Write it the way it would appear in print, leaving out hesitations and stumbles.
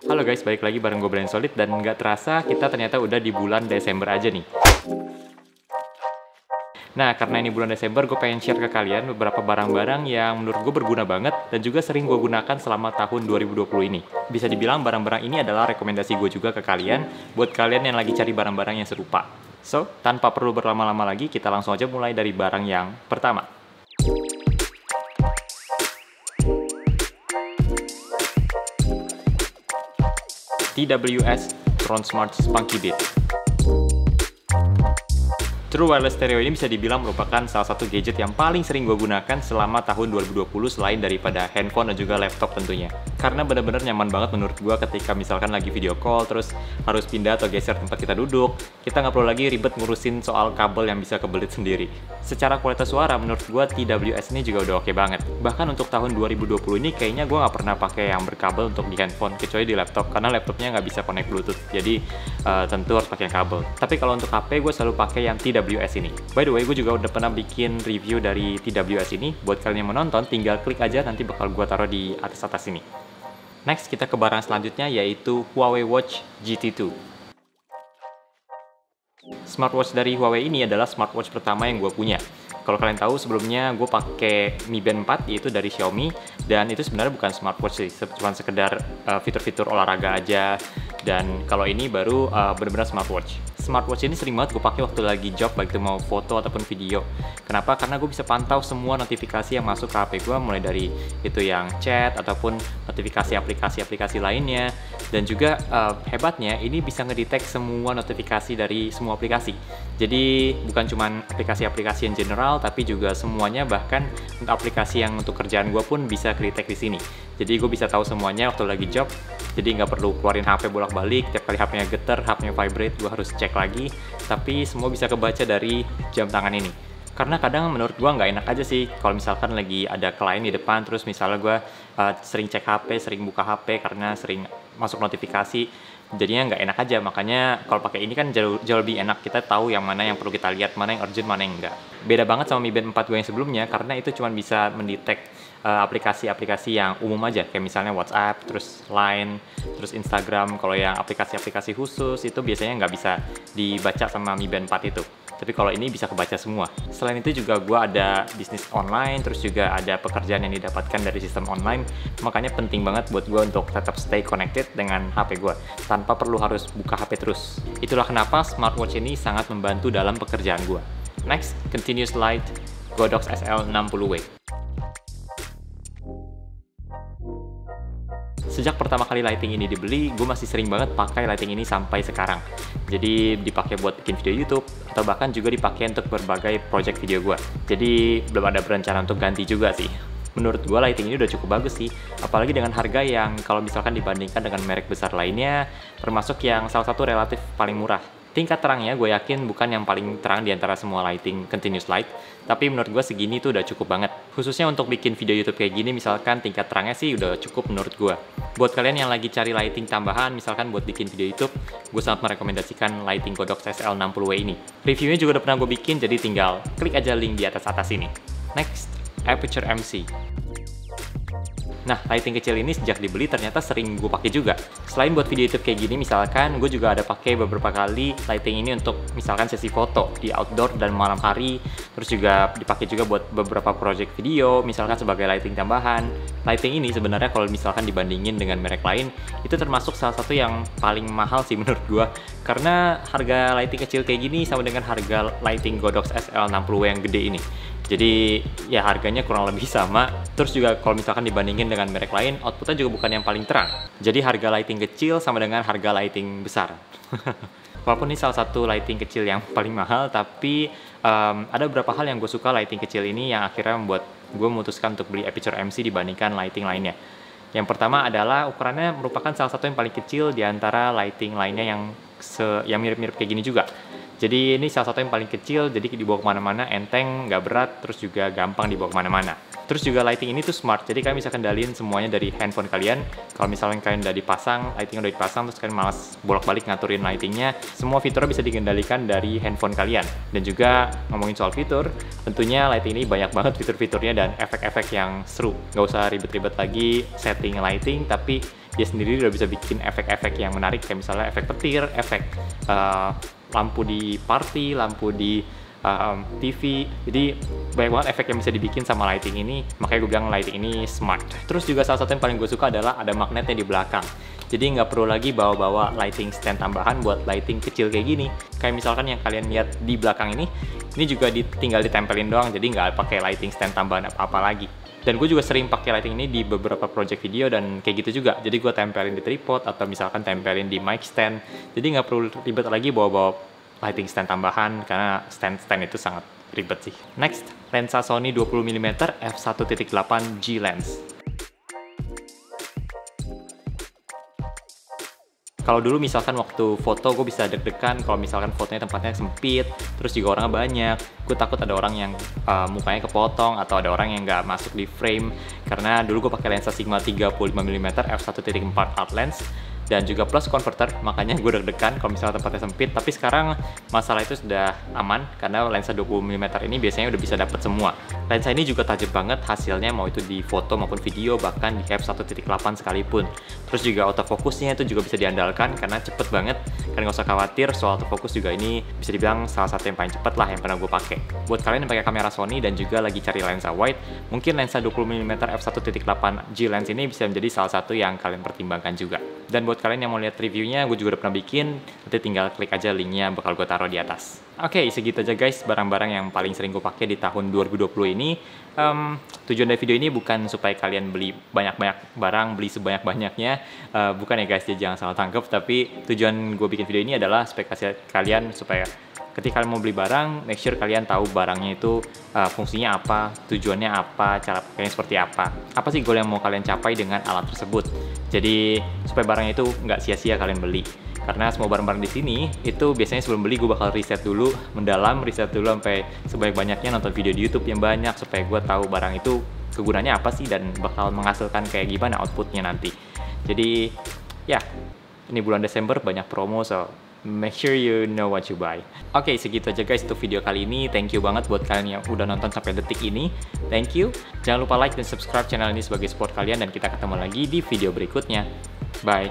Halo guys, balik lagi bareng gue Brand Solid dan nggak terasa kita ternyata udah di bulan Desember aja nih. Nah, karena ini bulan Desember, gue pengen share ke kalian beberapa barang-barang yang menurut gue berguna banget dan juga sering gue gunakan selama tahun 2020 ini. Bisa dibilang barang-barang ini adalah rekomendasi gue juga ke kalian, buat kalian yang lagi cari barang-barang yang serupa. So, tanpa perlu berlama-lama lagi, kita langsung aja mulai dari barang yang pertama. TWS TronSmart Spunky Beat. True Wireless Stereo ini bisa dibilang merupakan salah satu gadget yang paling sering gue gunakan selama tahun 2020 selain daripada handphone dan juga laptop tentunya. Karena bener-bener nyaman banget menurut gue ketika misalkan lagi video call terus harus pindah atau geser tempat kita duduk, kita nggak perlu lagi ribet ngurusin soal kabel yang bisa kebelit sendiri. Secara kualitas suara menurut gue TWS ini juga udah oke banget. Bahkan untuk tahun 2020 ini kayaknya gue nggak pernah pakai yang berkabel untuk di handphone kecuali di laptop karena laptopnya nggak bisa connect Bluetooth, jadi tentu harus pakai kabel. Tapi kalau untuk HP gue selalu pakai yang TWS ini. By the way, gue juga udah pernah bikin review dari TWS ini. Buat kalian yang menonton, tinggal klik aja, nanti bakal gue taruh di atas-atas ini. Next, kita ke barang selanjutnya yaitu Huawei Watch GT2. Smartwatch dari Huawei ini adalah smartwatch pertama yang gue punya. Kalau kalian tahu sebelumnya gue pakai Mi Band 4 yaitu dari Xiaomi, dan itu sebenarnya bukan smartwatch sih, cuma sekedar fitur-fitur olahraga aja. Dan kalau ini baru benar-benar smartwatch. Smartwatch ini sering banget gue pakai waktu lagi job, baik itu mau foto ataupun video. Kenapa? Karena gue bisa pantau semua notifikasi yang masuk ke HP gue, mulai dari itu yang chat ataupun notifikasi aplikasi-aplikasi lainnya. Dan juga hebatnya ini bisa ngedetect semua notifikasi dari semua aplikasi. Jadi bukan cuma aplikasi-aplikasi yang general, tapi juga semuanya, bahkan untuk aplikasi yang untuk kerjaan gue pun bisa ngedetect di sini. Jadi gue bisa tahu semuanya waktu lagi job. Jadi nggak perlu keluarin HP bolak-balik, tiap kali HP-nya getar, HP-nya vibrate, gue harus cek lagi. Tapi semua bisa kebaca dari jam tangan ini. Karena kadang menurut gue nggak enak aja sih kalau misalkan lagi ada klien di depan, terus misalnya gue sering cek HP, sering buka HP karena sering masuk notifikasi, jadinya nggak enak aja. Makanya kalau pakai ini kan jauh lebih enak, kita tahu yang mana yang perlu kita lihat, mana yang urgent, mana yang enggak. Beda banget sama Mi Band 4 gue yang sebelumnya, karena itu cuma bisa mendetek aplikasi-aplikasi yang umum aja, kayak misalnya WhatsApp, terus Line, terus Instagram. Kalau yang aplikasi-aplikasi khusus itu biasanya nggak bisa dibaca sama Mi Band 4 itu. Tapi kalau ini bisa kebaca semua. Selain itu juga gue ada bisnis online, terus juga ada pekerjaan yang didapatkan dari sistem online. Makanya penting banget buat gue untuk tetap stay connected dengan HP gue, tanpa perlu harus buka HP terus. Itulah kenapa smartwatch ini sangat membantu dalam pekerjaan gue. Next, Continuous Light Godox SL60W. Sejak pertama kali lighting ini dibeli, gue masih sering banget pakai lighting ini sampai sekarang. Jadi dipakai buat bikin video YouTube, atau bahkan juga dipakai untuk berbagai project video gue. Jadi belum ada berencana untuk ganti juga sih. Menurut gue lighting ini udah cukup bagus sih, apalagi dengan harga yang kalau misalkan dibandingkan dengan merek besar lainnya, termasuk yang salah satu relatif paling murah. Tingkat terangnya gue yakin bukan yang paling terang di antara semua lighting continuous light, tapi menurut gue segini tuh udah cukup banget. Khususnya untuk bikin video YouTube kayak gini, misalkan tingkat terangnya sih udah cukup menurut gue. Buat kalian yang lagi cari lighting tambahan, misalkan buat bikin video YouTube, gue sangat merekomendasikan lighting Godox SL60W ini. Reviewnya juga udah pernah gue bikin, jadi tinggal klik aja link di atas-atas ini. Next, Aputure MC. Nah, lighting kecil ini sejak dibeli ternyata sering gue pakai juga. Selain buat video YouTube kayak gini, misalkan gue juga ada pakai beberapa kali lighting ini untuk misalkan sesi foto di outdoor dan malam hari. Terus juga dipakai juga buat beberapa project video, misalkan sebagai lighting tambahan. Lighting ini sebenarnya kalau misalkan dibandingin dengan merek lain, itu termasuk salah satu yang paling mahal sih menurut gue. Karena harga lighting kecil kayak gini sama dengan harga lighting Godox SL60W yang gede ini. Jadi ya harganya kurang lebih sama. Terus juga kalau misalkan dibandingin dengan merek lain, outputnya juga bukan yang paling terang. Jadi harga lighting kecil sama dengan harga lighting besar. Walaupun ini salah satu lighting kecil yang paling mahal, tapi ada beberapa hal yang gue suka lighting kecil ini yang akhirnya membuat gue memutuskan untuk beli Aputure MC dibandingkan lighting lainnya. Yang pertama adalah ukurannya merupakan salah satu yang paling kecil di antara lighting lainnya yang mirip-mirip kayak gini juga. Jadi ini salah satu yang paling kecil, jadi dibawa kemana-mana enteng, nggak berat, terus juga gampang dibawa kemana-mana. Terus juga lighting ini tuh smart, jadi kalian bisa kendaliin semuanya dari handphone kalian. Kalau misalnya kalian udah dipasang, lightingnya udah dipasang, terus kalian malas bolak-balik ngaturin lightingnya, semua fiturnya bisa dikendalikan dari handphone kalian. Dan juga ngomongin soal fitur, tentunya lighting ini banyak banget fitur-fiturnya dan efek-efek yang seru. Nggak usah ribet-ribet lagi setting lighting, tapi dia sendiri udah bisa bikin efek-efek yang menarik, kayak misalnya efek petir, efek lampu di party, lampu di TV. Jadi banyak banget efek yang bisa dibikin sama lighting ini, makanya gue bilang lighting ini smart. Terus juga salah satu yang paling gue suka adalah ada magnetnya di belakang. Jadi nggak perlu lagi bawa-bawa lighting stand tambahan buat lighting kecil kayak gini. Kayak misalkan yang kalian lihat di belakang ini juga tinggal ditempelin doang, jadi nggak pakai lighting stand tambahan apa-apa lagi. Dan gue juga sering pakai lighting ini di beberapa project video dan kayak gitu juga. Jadi gue tempelin di tripod atau misalkan tempelin di mic stand. Jadi nggak perlu ribet lagi bawa-bawa lighting stand tambahan, karena stand itu sangat ribet sih. Next, lensa Sony 20mm f1.8 G lens. Kalau dulu misalkan waktu foto gue bisa deg-degan kalau misalkan fotonya tempatnya sempit, terus juga orangnya banyak, gue takut ada orang yang mukanya kepotong atau ada orang yang nggak masuk di frame, karena dulu gue pakai lensa Sigma 35mm f1.4 art lens dan juga plus converter, makanya gue deg-degan kalau misalnya tempatnya sempit. Tapi sekarang masalah itu sudah aman karena lensa 20mm ini biasanya udah bisa dapet semua. Lensa ini juga tajam banget hasilnya, mau itu di foto maupun video, bahkan di f1.8 sekalipun. Terus juga autofocusnya itu juga bisa diandalkan karena cepet banget, kalian nggak usah khawatir soal autofocus. Juga ini bisa dibilang salah satu yang paling cepet lah yang pernah gue pakai. Buat kalian yang pakai kamera Sony dan juga lagi cari lensa wide, mungkin lensa 20mm f1.8 G lens ini bisa menjadi salah satu yang kalian pertimbangkan juga. Dan buat kalian yang mau lihat reviewnya, gue juga udah pernah bikin, nanti tinggal klik aja linknya, bakal gue taruh di atas. Oke, segitu aja guys barang-barang yang paling sering gue pakai di tahun 2020 ini. Tujuan dari video ini bukan supaya kalian beli banyak-banyak barang, beli sebanyak-banyaknya, bukan ya guys, jadi jangan salah tangkap. Tapi tujuan gue bikin video ini adalah supaya kasih kalian, supaya ketika kalian mau beli barang, make sure kalian tahu barangnya itu fungsinya apa, tujuannya apa, cara pakainya seperti apa sih goal yang mau kalian capai dengan alat tersebut. Jadi supaya barangnya itu nggak sia-sia kalian beli. Karena semua barang-barang di sini itu biasanya sebelum beli gue bakal riset dulu, riset dulu sampai sebanyak-banyaknya, nonton video di YouTube yang banyak supaya gue tahu barang itu kegunaannya apa sih dan bakal menghasilkan kayak gimana outputnya nanti. Jadi ya, ini bulan Desember banyak promo, so make sure you know what you buy. Oke, segitu aja guys untuk video kali ini. Thank you banget buat kalian yang udah nonton sampai detik ini. Thank you. Jangan lupa like dan subscribe channel ini sebagai support kalian, dan kita ketemu lagi di video berikutnya. Bye.